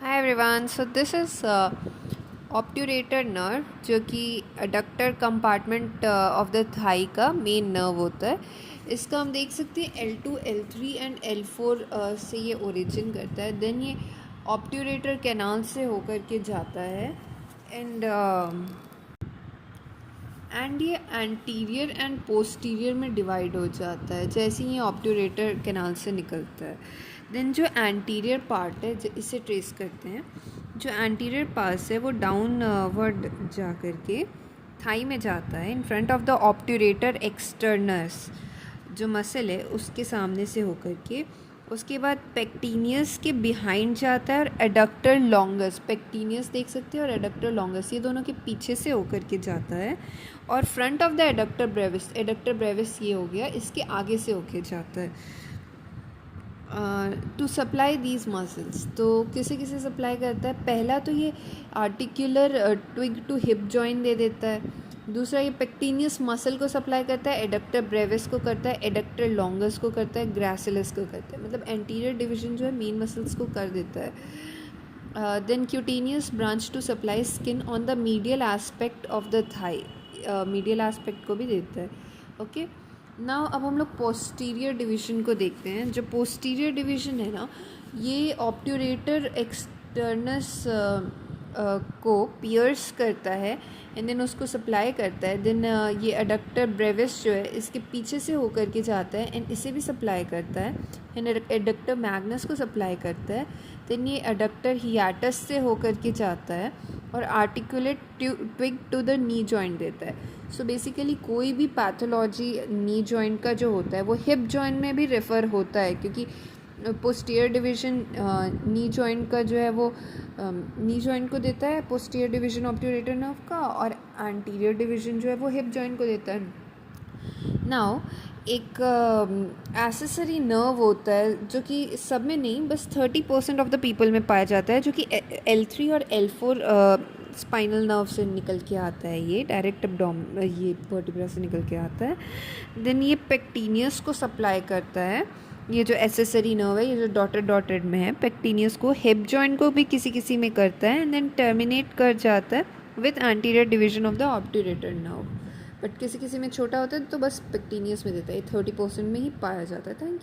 Hi everyone, so this is obturator nerve, जो कि adductor compartment of the thigh का main nerve होता है। इसका हम देख सकते हैं L2, L3 एंड L4 से ये ओरिजिन करता है। देन ये ऑब्ट्यूरेटर कैनाल से होकर के जाता है एंड ये एंटीरियर एंड पोस्टीरियर में डिवाइड हो जाता है जैसे ही ये ऑब्ट्यूरेटर कैनाल से निकलता है। देन जो एंटीरियर पार्ट है, इसे ट्रेस करते हैं। जो एंटीरियर पार्ट है वो डाउनवर्ड जा कर के थाई में जाता है, in front of the obturator externus जो मसल है उसके सामने से होकर के। उसके बाद पेक्टिनियस के बिहाइंड जाता है और एडक्टर लॉन्गस, पेक्टिनियस देख सकते हैं और एडक्टर लॉन्गस, ये दोनों के पीछे से होकर के जाता है। और front of the adductor Brevis ये हो गया, इसके आगे से होके जाता है टू सप्लाई दीज मसल्स। तो किसे किसे सप्लाई करता है? पहला तो ये articular twig to hip joint दे देता है। दूसरा ये पेक्टिनियस मसल को सप्लाई करता है, एडक्टर ब्रेविस को करता है, एडक्टर लॉन्गस को करता है, ग्रासिलस को करता है। मतलब एंटीरियर डिवीजन जो है मेन मसल्स को कर देता है। Then cutaneous branch to supply skin on the medial aspect of the thigh, medial aspect को भी देता है। ओके, नाउ अब हम लोग पोस्टीरियर डिवीजन को देखते हैं। जो पोस्टीरियर डिवीजन है ना, ये ऑब्ट्यूरेटर एक्सटर्नस को पियर्स करता है एंड देन उसको सप्लाई करता है। देन ये एडक्टर ब्रेविस जो है इसके पीछे से होकर के जाता है एंड इसे भी सप्लाई करता है एंड एडक्टर मैग्नस को सप्लाई करता है। देन ये एडक्टर हियाटस से होकर के जाता है और articulate twig to the knee joint देता है। सो बेसिकली कोई भी पैथोलॉजी नी जॉइंट का जो होता है वो हिप जॉइंट में भी रेफ़र होता है, क्योंकि पोस्टीरियर डिवीजन नी जॉइंट का जो है वो नी जॉइंट को देता है, पोस्टीरियर डिवीजन ऑब्ट्यूरेटर नर्व का, और एंटीरियर डिवीजन जो है वो हिप जॉइंट को देता है। नाउ एक एसेसरी नर्व होता है जो कि सब में नहीं, बस 30% ऑफ द पीपल में पाया जाता है, जो कि L3 और L4 स्पाइनल नर्व से निकल के आता है। ये डायरेक्ट ये वर्टिब्रा से निकल के आता है। देन ये पेक्टिनियस को सप्लाई करता है, ये जो एसेसरी नर्व है, ये जो डॉटेड में है, पेक्टिनियस को, हिप जॉइंट को भी किसी किसी में करता है एंड देन टर्मिनेट कर जाता है with anterior division of the obturator nerve. But किसी किसी में छोटा होता है तो बस पेक्टिनियस में देता है। 30% में ही पाया जाता है। Thank you.